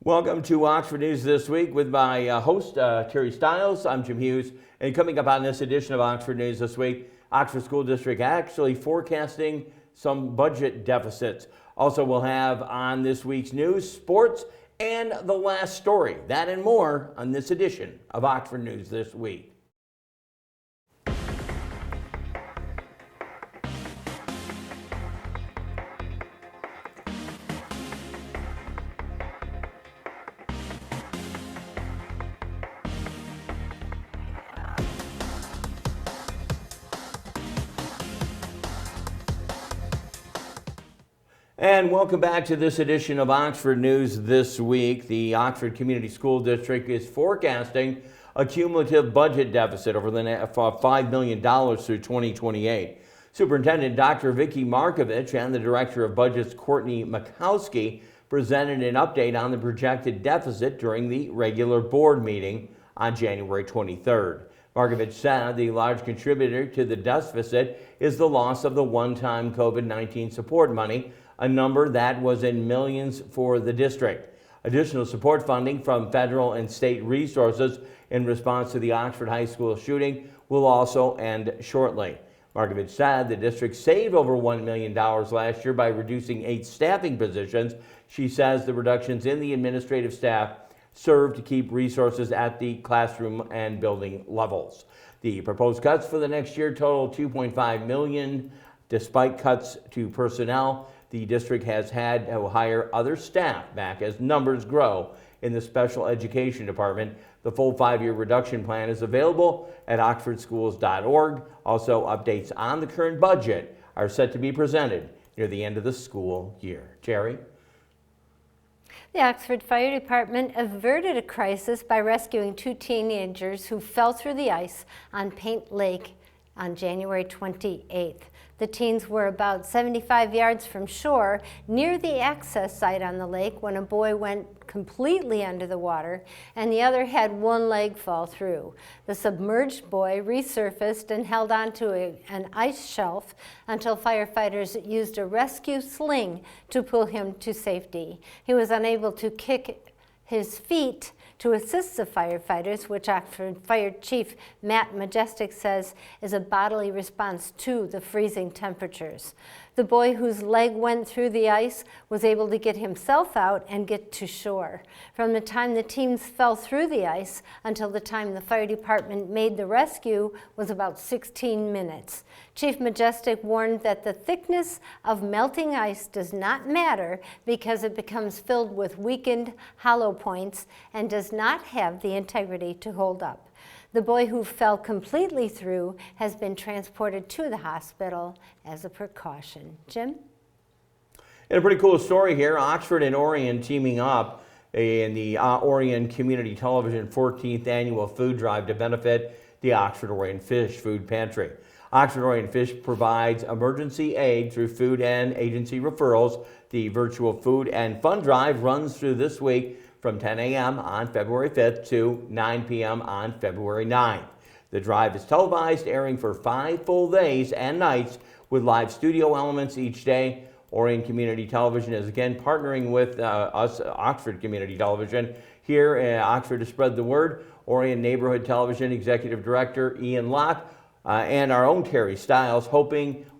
Welcome to Oxford News This Week with my host, Terry Stiles. I'm Jim Hughes. And coming up on this edition of Oxford News This Week, Oxford School District actually forecasting some budget deficits. Also, we'll have on this week's news, sports, and the last story. That and more on this edition of Oxford News This Week. And welcome back to this edition of Oxford News This Week. The Oxford Community School District is forecasting a cumulative budget deficit over the $5 million through 2028. Superintendent Dr. Vicki Markovich and the Director of Budgets Courtney Makowski presented an update on the projected deficit during the regular board meeting on January 23rd. Markovich said the large contributor to the deficit is the loss of the one-time COVID-19 support money, a number that was in millions for the district. Additional support funding from federal and state resources in response to the Oxford High School shooting will also end shortly. Markovich said the district saved over $1 million last year by reducing 8 staffing positions. She says the reductions in the administrative staff serve to keep resources at the classroom and building levels. The proposed cuts for the next year total $2.5 million. Despite cuts to personnel, the district has had to hire other staff back as numbers grow in the special education department. The full 5-year reduction plan is available at oxfordschools.org. Also, updates on the current budget are set to be presented near the end of the school year. Terry? The Oxford Fire Department averted a crisis by rescuing 2 teenagers who fell through the ice on Paint Lake on January 28th. The teens were about 75 yards from shore near the access site on the lake when a boy went completely under the water and the other had one leg fall through. The submerged boy resurfaced and held onto an ice shelf until firefighters used a rescue sling to pull him to safety. He was unable to kick his feet to assist the firefighters, which Oxford Fire Chief Matt Majestic says is a bodily response to the freezing temperatures. The boy whose leg went through the ice was able to get himself out and get to shore. From the time the teams fell through the ice until the time the fire department made the rescue was about 16 minutes. Chief Majestic warned that the thickness of melting ice does not matter because it becomes filled with weakened hollow points and does not have the integrity to hold up. The boy who fell completely through has been transported to the hospital as a precaution. Jim? And a pretty cool story here. Oxford and Orion teaming up in the Orion Community Television 14th Annual Food Drive to benefit the Oxford Orion Fish Food Pantry. Oxford Orion Fish provides emergency aid through food and agency referrals. The virtual food and fun drive runs through this week from 10 a.m. on February 5th to 9 p.m. on February 9th. The drive is televised, airing for 5 full days and nights with live studio elements each day. Orion Community Television is again partnering with us, Oxford Community Television, here in Oxford to spread the word. Orion Neighborhood Television Executive Director Ian Locke and our own Terry Stiles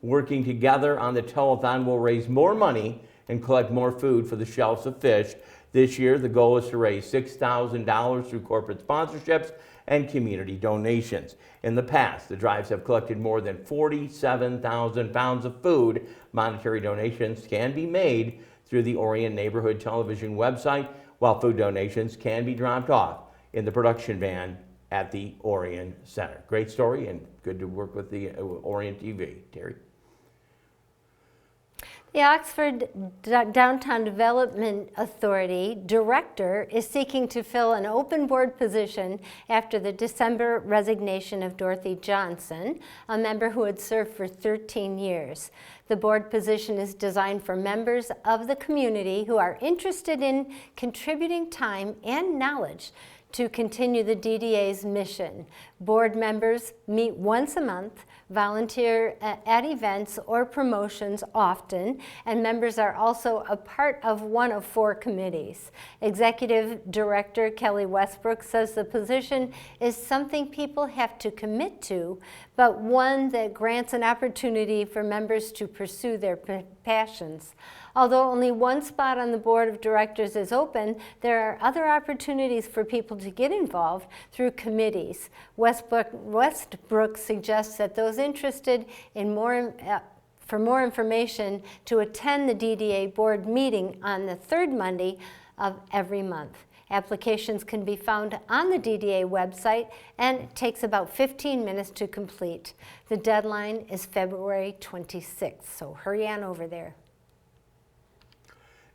working together on the telethon will raise more money and collect more food for the shelves of fish. This year, the goal is to raise $6,000 through corporate sponsorships and community donations. In the past, the drives have collected more than 47,000 pounds of food. Monetary donations can be made through the Orion Neighborhood Television website, while food donations can be dropped off in the production van at the Orion Center. Great story and good to work with the Orion TV. Terry? The Oxford Downtown Development Authority director is seeking to fill an open board position after the December resignation of Dorothy Johnson, a member who had served for 13 years. The board position is designed for members of the community who are interested in contributing time and knowledge to continue the DDA's mission. Board members meet once a month volunteer at events or promotions often, and members are also a part of one of 4 committees. Executive Director Kelly Westbrook says the position is something people have to commit to, but one that grants an opportunity for members to pursue their passions. Although only 1 spot on the board of directors is open, there are other opportunities for people to get involved through committees. Westbrook suggests that those interested in for more information to attend the DDA board meeting on the 3rd Monday of every month. Applications can be found on the DDA website, and it takes about 15 minutes to complete. The deadline is February 26th, so hurry on over there.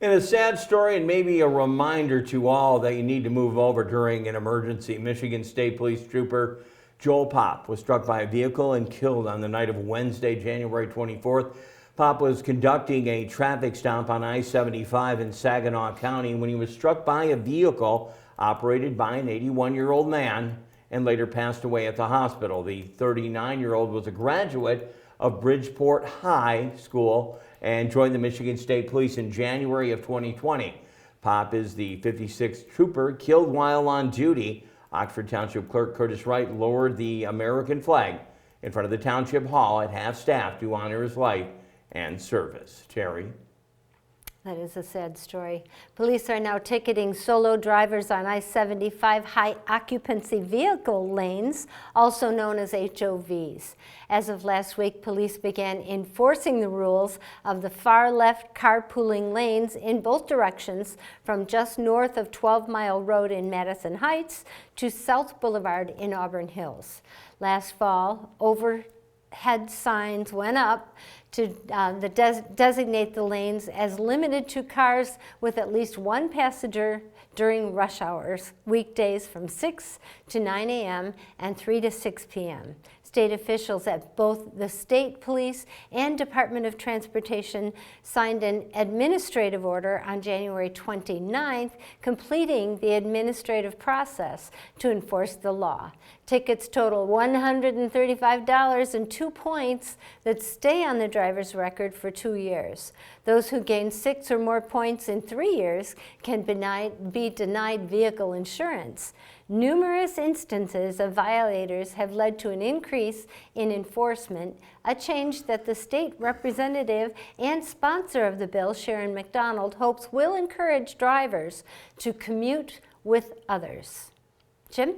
In a sad story and maybe a reminder to all that you need to move over during an emergency, Michigan State Police Trooper Joel Popp was struck by a vehicle and killed on the night of Wednesday, January 24th. Popp was conducting a traffic stop on I-75 in Saginaw County when he was struck by a vehicle operated by an 81-year-old man and later passed away at the hospital. The 39-year-old was a graduate of Bridgeport High School and joined the Michigan State Police in January of 2020. Popp is the 56th trooper killed while on duty. Oxford Township Clerk Curtis Wright lowered the American flag in front of the Township Hall at half-staff to honor his life and service. Terry? That is a sad story. Police are now ticketing solo drivers on I-75 high occupancy vehicle lanes, also known as HOVs. As of last week, police began enforcing the rules of the far left carpooling lanes in both directions from just north of 12 Mile Road in Madison Heights to South Boulevard in Auburn Hills. Last fall, overhead signs went up to designate the lanes as limited to cars with at least 1 passenger during rush hours, weekdays from 6 to 9 a.m. and 3 to 6 p.m. State officials at both the State Police and Department of Transportation signed an administrative order on January 29th, completing the administrative process to enforce the law. Tickets total $135 and 2 points that stay on the driver's record for 2 years. Those who gain 6 or more points in 3 years can be denied vehicle insurance. Numerous instances of violators have led to an increase in enforcement, a change that the state representative and sponsor of the bill, Sharon McDonald, hopes will encourage drivers to commute with others. Jim?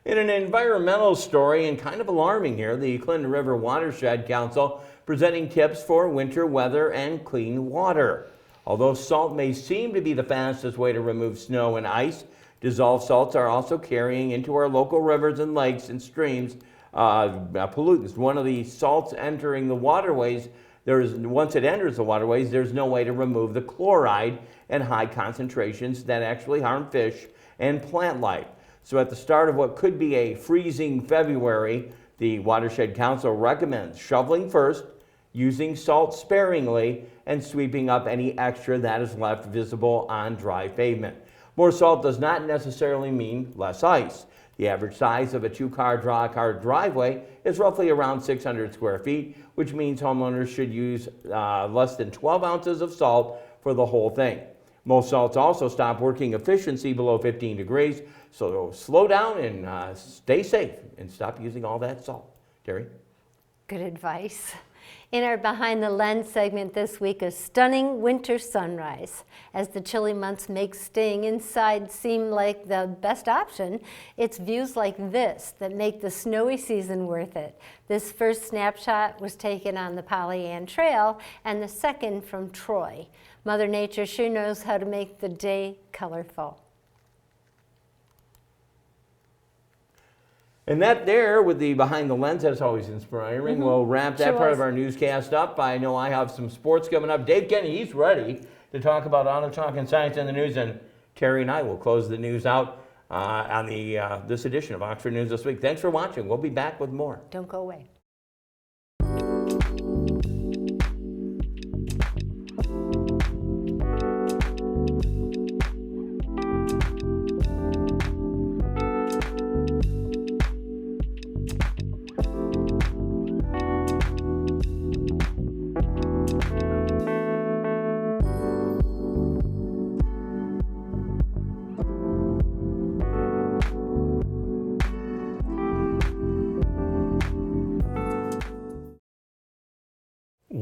In an environmental story, and kind of alarming here, the Clinton River Watershed Council presenting tips for winter weather and clean water. Although salt may seem to be the fastest way to remove snow and ice, dissolved salts are also carrying into our local rivers and lakes and streams pollutants. One of the salts entering the waterways, once it enters the waterways, there's no way to remove the chloride and high concentrations that actually harm fish and plant life. So at the start of what could be a freezing February, the Watershed Council recommends shoveling first, using salt sparingly, and sweeping up any extra that is left visible on dry pavement. More salt does not necessarily mean less ice. The average size of a 2-car driveway is roughly around 600 square feet, which means homeowners should use less than 12 ounces of salt for the whole thing. Most salts also stop working efficiency below 15 degrees, so slow down and stay safe and stop using all that salt. Terry? Good advice. In our Behind the Lens segment this week, a stunning winter sunrise. As the chilly months make staying inside seem like the best option, it's views like this that make the snowy season worth it. This first snapshot was taken on the Polly Ann Trail and the second from Troy. Mother Nature sure knows how to make the day colorful. And that there with the Behind the Lens, that's always inspiring. We'll wrap that part of our newscast up. I know I have some sports coming up. Dave Kenny, he's ready to talk about Auto Talk and Science in the News. And Terry and I will close the news out on this edition of Oxford News This Week. Thanks for watching. We'll be back with more. Don't go away.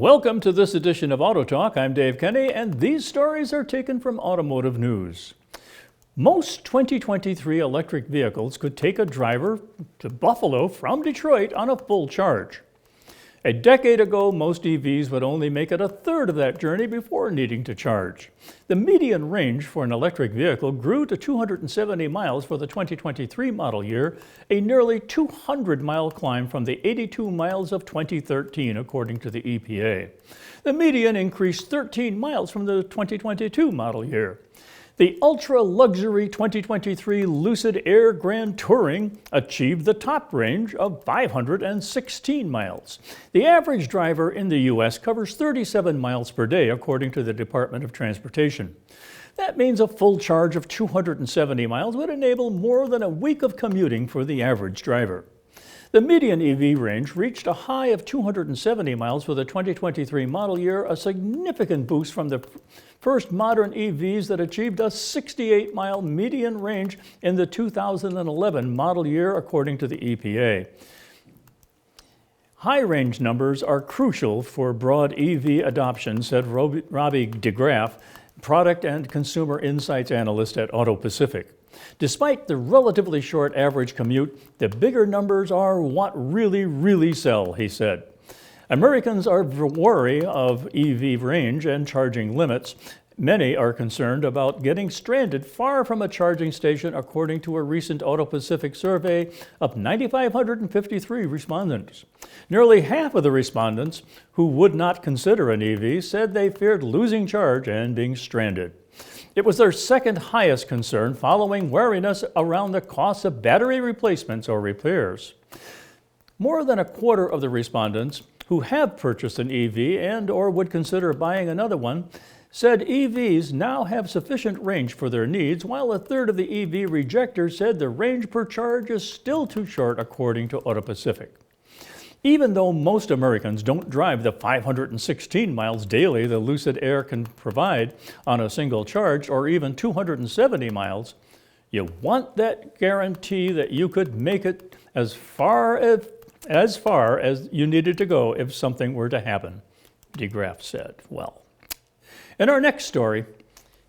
Welcome to this edition of Auto Talk. I'm Dave Kenny, and these stories are taken from Automotive News. Most 2023 electric vehicles could take a driver to Buffalo from Detroit on a full charge. A decade ago, most EVs would only make it a third of that journey before needing to charge. The median range for an electric vehicle grew to 270 miles for the 2023 model year, a nearly 200-mile climb from the 82 miles of 2013, according to the EPA. The median increased 13 miles from the 2022 model year. The ultra-luxury 2023 Lucid Air Grand Touring achieved the top range of 516 miles. The average driver in the U.S. covers 37 miles per day, according to the Department of Transportation. That means a full charge of 270 miles would enable more than a week of commuting for the average driver. The median EV range reached a high of 270 miles for the 2023 model year, a significant boost from the first modern EVs that achieved a 68-mile median range in the 2011 model year, according to the EPA. High-range numbers are crucial for broad EV adoption, said Robbie DeGraff, product and consumer insights analyst at Auto Pacific. Despite the relatively short average commute, the bigger numbers are what really sell, he said. Americans are wary of EV range and charging limits. Many are concerned about getting stranded far from a charging station, according to a recent Auto Pacific survey of 9,553 respondents. Nearly half of the respondents who would not consider an EV said they feared losing charge and being stranded. It was their second highest concern, following wariness around the cost of battery replacements or repairs. More than a quarter of the respondents who have purchased an EV and or would consider buying another one said EVs now have sufficient range for their needs, while a third of the EV rejectors said the range per charge is still too short, according to Auto Pacific. Even though most Americans don't drive the 516 miles daily the Lucid Air can provide on a single charge, or even 270 miles, you want that guarantee that you could make it as far as you needed to go if something were to happen, DeGraff said. Well, in our next story,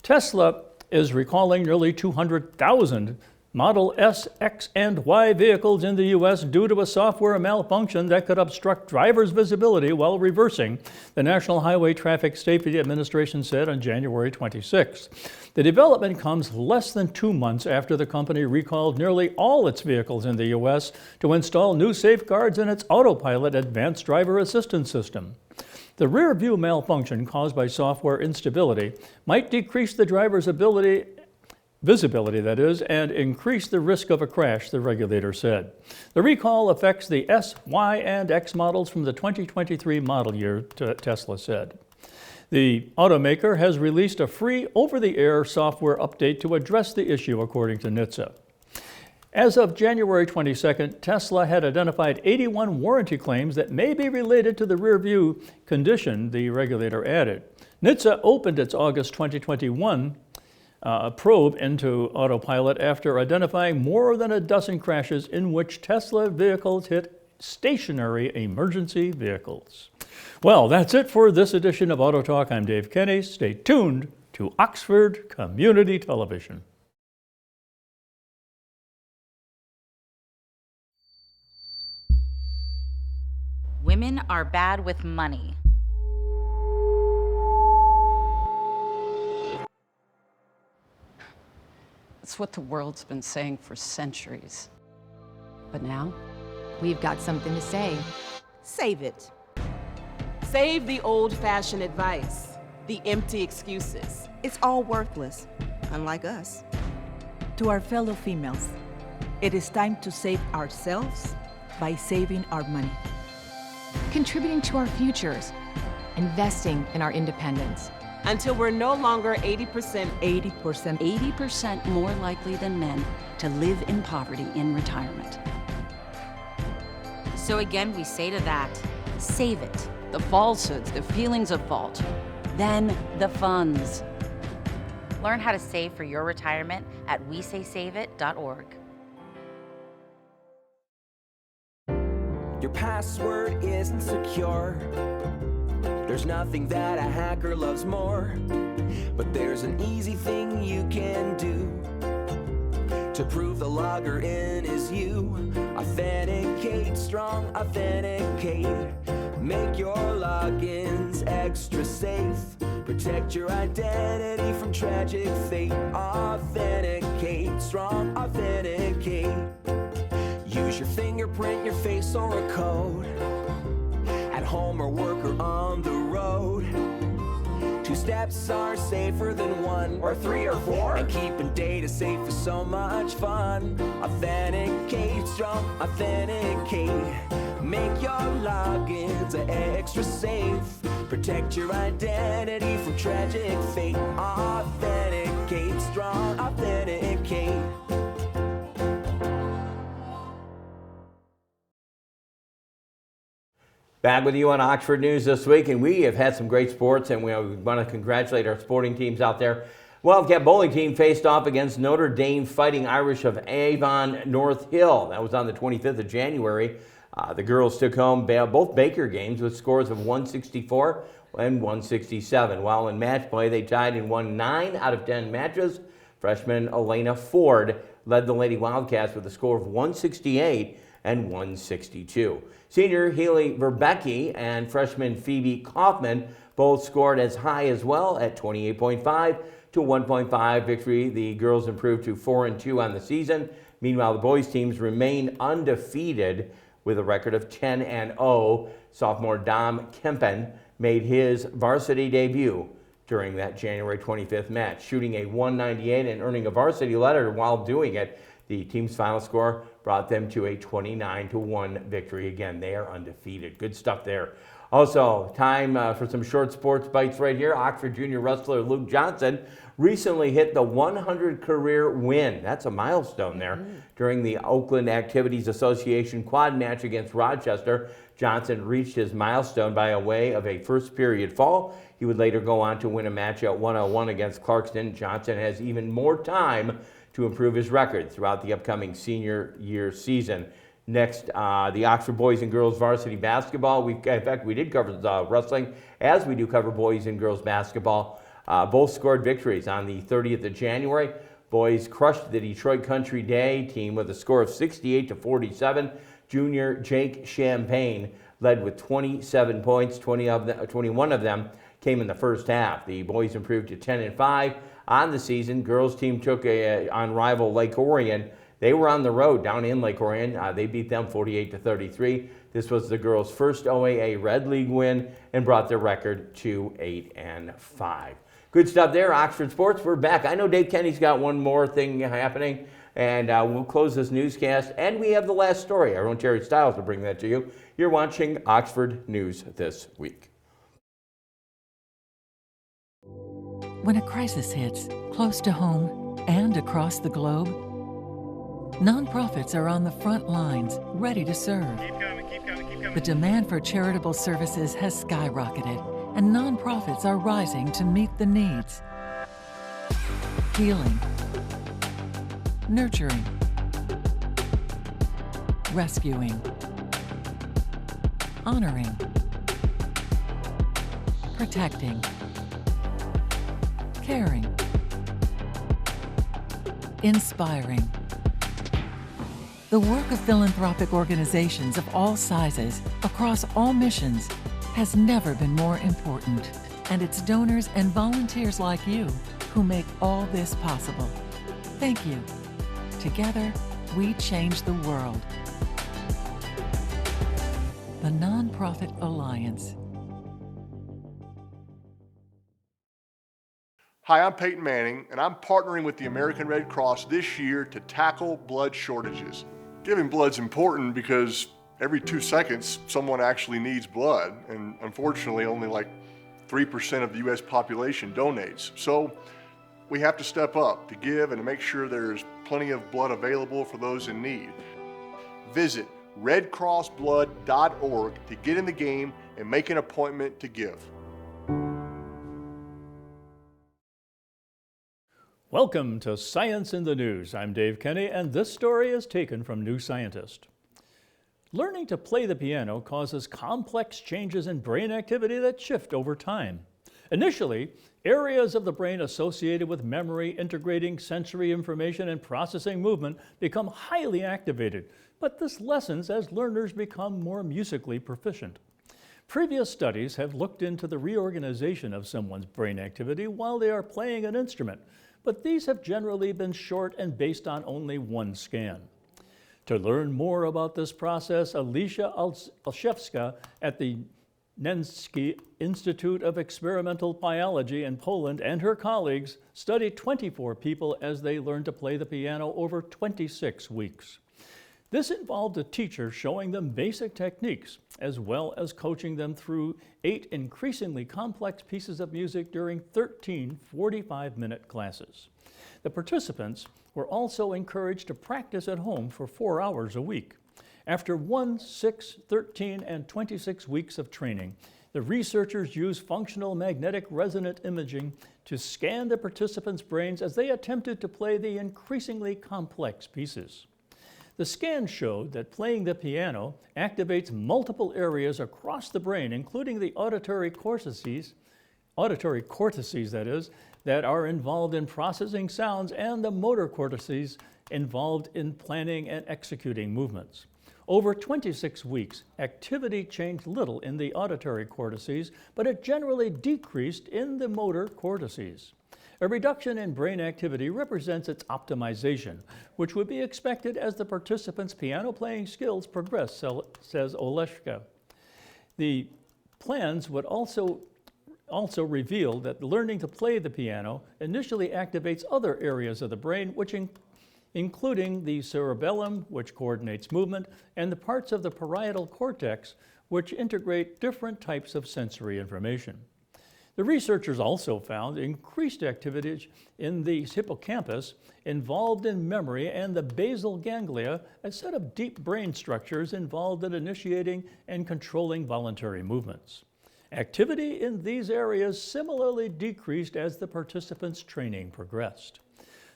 Tesla is recalling nearly 200,000 Model S, X, and Y vehicles in the U.S. due to a software malfunction that could obstruct drivers' visibility while reversing, the National Highway Traffic Safety Administration said on January 26. The development comes less than 2 months after the company recalled nearly all its vehicles in the U.S. to install new safeguards in its Autopilot advanced driver assistance system. The rear view malfunction caused by software instability might decrease the driver's visibility, that is, and increase the risk of a crash, the regulator said. The recall affects the S, Y, and X models from the 2023 model year, Tesla said. The automaker has released a free over-the-air software update to address the issue, according to NHTSA. As of January 22nd, Tesla had identified 81 warranty claims that may be related to the rear view condition, the regulator added. NHTSA opened its August 2021 probe into Autopilot after identifying more than a dozen crashes in which Tesla vehicles hit stationary emergency vehicles. Well, that's it for this edition of Auto Talk. I'm Dave Kenny. Stay tuned to Oxford Community Television. Women are bad with money. It's what the world's been saying for centuries. But now, we've got something to say. Save it. Save the old-fashioned advice, the empty excuses. It's all worthless, unlike us. To our fellow females, it is time to save ourselves by saving our money. Contributing to our futures, investing in our independence. Until we're no longer 80% more likely than men to live in poverty in retirement. So again, we say to that, save it. The falsehoods, the feelings of fault, then the funds. Learn how to save for your retirement at wesaysaveit.org. Your password isn't secure. There's nothing that a hacker loves more, but there's an easy thing you can do to prove the logger in is you. Authenticate, Strong Authenticate. Make your logins extra safe. Protect your identity from tragic fate. Authenticate, Strong Authenticate. Use your fingerprint, your face, or a code. At home or work or on the road. 2 steps are safer than 1 or 3 or 4. And keeping data safe is so much fun. Authenticate, Strong Authenticate. Make your logins extra safe. Protect your identity from tragic fate. Authenticate, Strong Authenticate. Back with you on Oxford News this week, and we have had some great sports, and we want to congratulate our sporting teams out there. Wildcat bowling team faced off against Notre Dame Fighting Irish of Avon North Hill. That was on the 25th of January. The girls took home both Baker games with scores of 164 and 167. While in match play, they tied and won 9 out of 10 matches. Freshman Elena Ford led the Lady Wildcats with a score of 168 and 162. Senior Haley Verbecki and freshman Phoebe Kaufman both scored as high as well at 28.5 to 1.5 victory. The girls improved to 4-2 on the season. Meanwhile, the boys teams remain undefeated with a record of 10-0. Sophomore Dom Kempen made his varsity debut during that January 25th match, shooting a 198 and earning a varsity letter while doing it. The team's final score brought them to a 29-1 victory. Again, they are undefeated. Good stuff there. Also, time for some short sports bites right here. Oxford Junior wrestler Luke Johnson recently hit the 100 career win. That's a milestone there. During the Oakland Activities Association quad match against Rochester, Johnson reached his milestone by way of a first period fall. He would later go on to win a match at 101 against Clarkston. Johnson has even more time to improve his record throughout the upcoming senior year season. Next, the Oxford boys and girls varsity basketball. In fact, we did cover wrestling as we do cover boys and girls basketball. Both scored victories on the 30th of January. Boys crushed the Detroit Country Day team with a score of 68-47. Junior Jake Champagne led with 27 points. 21 of them came in the first half. The boys improved to 10-5 on the season. Girls team took on rival Lake Orion. They were on the road down in Lake Orion. They beat them 48-33. This was the girls' first OAA Red League win and brought their record to 8-5. Good stuff there, Oxford Sports. We're back. I know Dave Kenny's got one more thing happening, and we'll close this newscast. And we have the last story. Our own Terry Stiles will bring that to you. You're watching Oxford News This Week. When a crisis hits, close to home and across the globe, nonprofits are on the front lines, ready to serve. Keep coming. The demand for charitable services has skyrocketed, and nonprofits are rising to meet the needs. Healing, nurturing, rescuing, honoring, protecting, caring, inspiring. The work of philanthropic organizations of all sizes, across all missions, has never been more important. And it's donors and volunteers like you who make all this possible. Thank you. Together, we change the world. The Nonprofit Alliance. Hi, I'm Peyton Manning, and I'm partnering with the American Red Cross this year to tackle blood shortages. Giving blood's important because every 2 seconds, someone actually needs blood, and unfortunately, only like 3% of the U.S. population donates. So we have to step up to give and to make sure there's plenty of blood available for those in need. Visit redcrossblood.org to get in the game and make an appointment to give. Welcome to Science in the News. I'm Dave Kenny, and this story is taken from New Scientist. Learning to play the piano causes complex changes in brain activity that shift over time. Initially, areas of the brain associated with memory, integrating sensory information, and processing movement become highly activated, but this lessens as learners become more musically proficient. Previous studies have looked into the reorganization of someone's brain activity while they are playing an instrument, but these have generally been short and based on only one scan. To learn more about this process, Alicia Olszewska at the Nensky Institute of Experimental Biology in Poland and her colleagues studied 24 people as they learned to play the piano over 26 weeks. This involved a teacher showing them basic techniques, as well as coaching them through 8 increasingly complex pieces of music during 13 45-minute classes. The participants were also encouraged to practice at home for 4 hours a week. After 1, 6, 13, and 26 weeks of training, the researchers used functional magnetic resonant imaging to scan the participants' brains as they attempted to play the increasingly complex pieces. The scan showed that playing the piano activates multiple areas across the brain, including the auditory cortices that are involved in processing sounds, and the motor cortices involved in planning and executing movements. Over 26 weeks, activity changed little in the auditory cortices, but it generally decreased in the motor cortices. A reduction in brain activity represents its optimization, which would be expected as the participants' piano playing skills progress, says Oleszka. The plans would also reveal that learning to play the piano initially activates other areas of the brain, including the cerebellum, which coordinates movement, and the parts of the parietal cortex, which integrate different types of sensory information. The researchers also found increased activity in the hippocampus involved in memory and the basal ganglia, a set of deep brain structures involved in initiating and controlling voluntary movements. Activity in these areas similarly decreased as the participants' training progressed.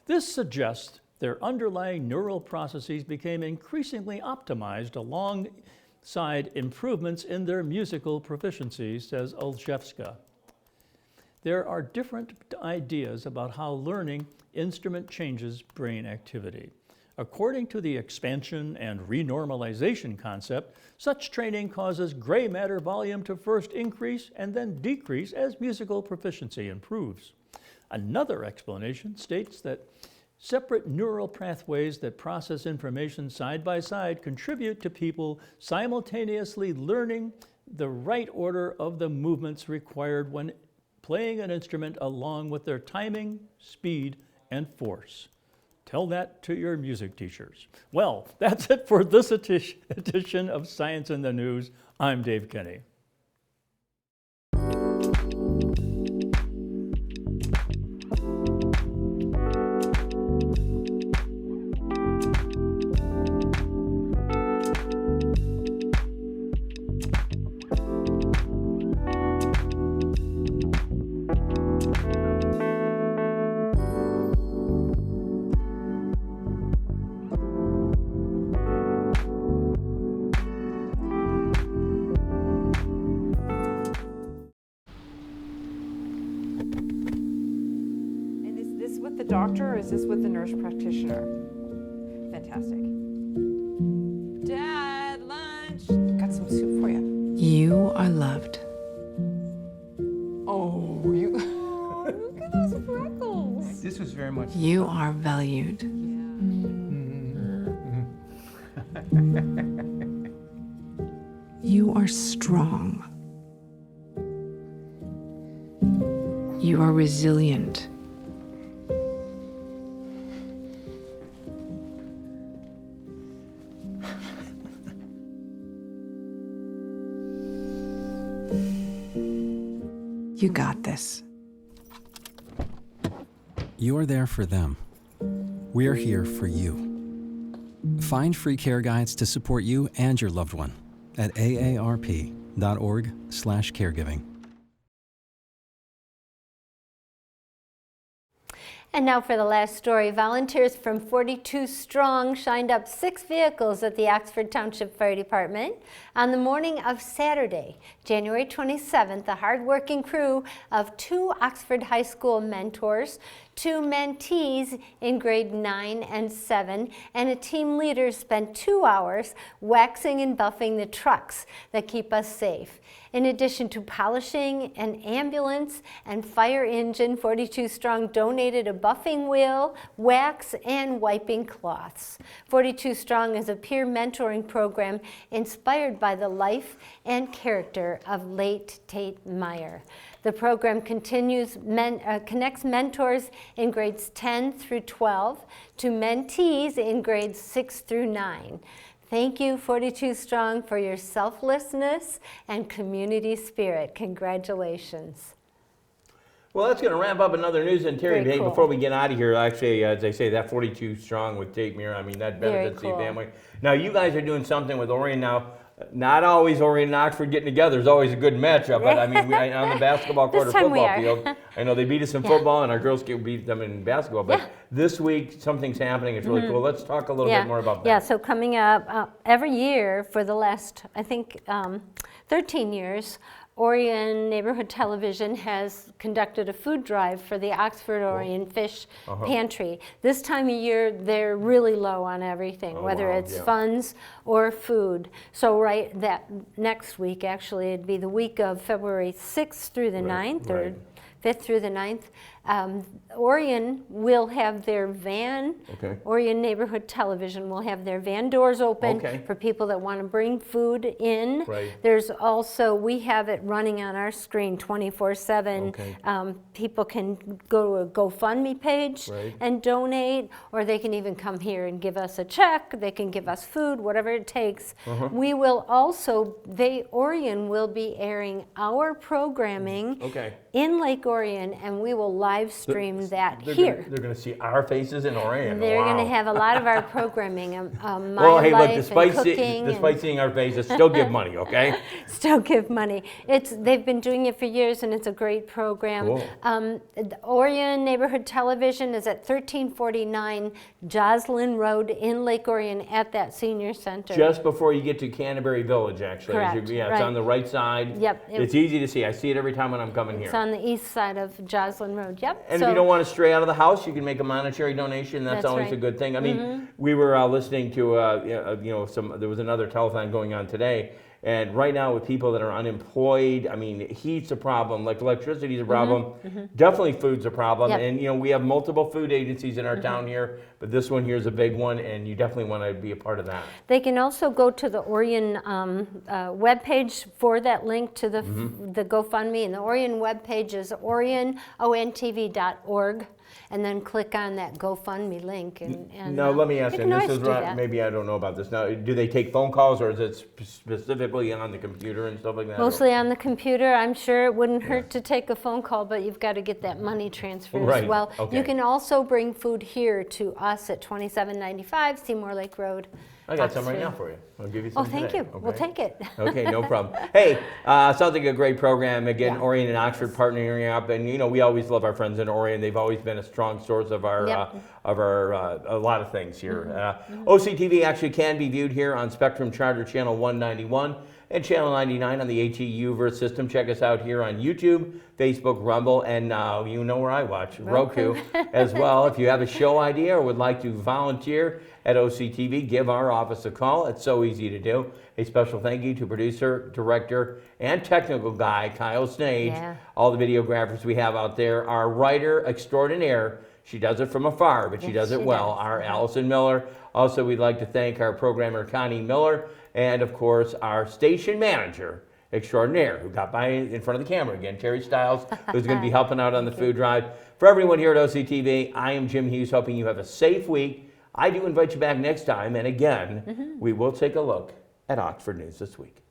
This suggests their underlying neural processes became increasingly optimized alongside improvements in their musical proficiency, says Olszewska. There are different ideas about how learning instrument changes brain activity. According to the expansion and renormalization concept, such training causes gray matter volume to first increase and then decrease as musical proficiency improves. Another explanation states that separate neural pathways that process information side by side contribute to people simultaneously learning the right order of the movements required when playing an instrument along with their timing, speed, and force. Tell that to your music teachers. Well, that's it for this edition of Science in the News. I'm Dave Kenny. Doctor, or is this with the nurse practitioner? Fantastic. Dad, lunch. Got some soup for you. You are loved. Oh, you. Look at those freckles. This was very much. You are valued. You are strong. You are resilient. You got this. You're there for them. We're here for you. Find free care guides to support you and your loved one at aarp.org/caregiving. And now for the last story. Volunteers from 42 Strong shined up 6 vehicles at the Oxford Township Fire Department on the morning of Saturday, January 27th. The hardworking crew of 2 Oxford High School mentors, 2 mentees in grade 9 and 7, and a team leader spent 2 hours waxing and buffing the trucks that keep us safe. In addition to polishing an ambulance and fire engine, 42 Strong donated a buffing wheel, wax, and wiping cloths. 42 Strong is a peer mentoring program inspired by the life and character of late Tate Meyer. The program connects mentors in grades 10 through 12 to mentees in grades 6 through 9. Thank you, 42 Strong, for your selflessness and community spirit. Congratulations. Well, that's going to wrap up another news and Terry. Very Hey, cool. before we get out of here, actually, as they say, that 42 Strong with Tate Meyer, I mean, that Very benefits the cool. family. Now, you guys are doing something with Orion now. Not always Orion and Oxford getting together. There's always a good matchup, but I mean, on the basketball court or This time we football are. field, I know they beat us in football and our girls can beat them in basketball, but this week something's happening. It's really cool. Let's talk a little bit more about that. Yeah, so coming up every year for the last, I think, 13 years, Orion Neighborhood Television has conducted a food drive for the Oxford Orion Fish Pantry. This time of year, they're really low on everything, whether it's funds or food. So that next week, actually, it'd be the week of February 6th through the 9th, or 5th through the 9th. Orion will have their van, Orion Neighborhood Television will have their van doors open for people that want to bring food in. There's also, we have it running on our screen 24/7. People can go to a GoFundMe page and donate, or they can even come here and give us a check. They can give us food, whatever it takes. We will also, Orion will be airing our programming in Lake Orion, and we will live stream that here. They're going to see our faces in Orion. They're going to have a lot of our programming, my well, hey, life look, despite, and cooking. despite seeing our faces, still give money, okay? Still give money. They've been doing it for years, and it's a great program. Cool. Orion Neighborhood Television is at 1349 Joslyn Road in Lake Orion at that senior center. Just before you get to Canterbury Village, actually. Correct. It's on the right side. Yep. It's easy to see. I see it every time when I'm coming here. It's on the east side of Joslyn Road. Yep. And if you don't want to stray out of the house, you can make a monetary donation. That's always a good thing. I mean, we were listening to, there was another telethon going on today. And right now with people that are unemployed, I mean, heat's a problem, like electricity's a problem. Definitely food's a problem. And, we have multiple food agencies in our town here, but this one here is a big one, and you definitely want to be a part of that. They can also go to the Orion webpage for that link to the GoFundMe, and the Orion webpage is oriontv.org. And then click on that GoFundMe link. Now, let me ask you, and this is right, maybe I don't know about this. Now, do they take phone calls, or is it specifically on the computer and stuff like that? Mostly on the computer. I'm sure it wouldn't hurt to take a phone call, but you've got to get that money transferred as well. You can also bring food here to us at 2795 Seymour Lake Road. I got some right now for you. I'll give you some thank today. you. Okay. We'll take it. Okay, no problem. Hey, sounds like a great program. Again, Orion and Oxford partnering up, and we always love our friends in Orion. They've always been a strong source of our a lot of things here. OCTV actually can be viewed here on Spectrum Charter Channel 191 and Channel 99 on the HEU Verse system. Check us out here on YouTube, Facebook, Rumble, and you know where I watch, Roku as well. If you have a show idea or would like to volunteer at OCTV, give our office a call. It's so easy to do. A special thank you to producer, director, and technical guy, Kyle Snage. All the videographers we have out there. Our writer extraordinaire, she does it from afar, but she does it well, our Allison Miller. Also, we'd like to thank our programmer, Connie Miller, and of course, our station manager extraordinaire, who got by in front of the camera again, Terry Stiles, who's going to be helping out on the food drive. For everyone here at OCTV, I am Jim Hughes, hoping you have a safe week. I do invite you back next time, and again, we will take a look at Oxford News This Week.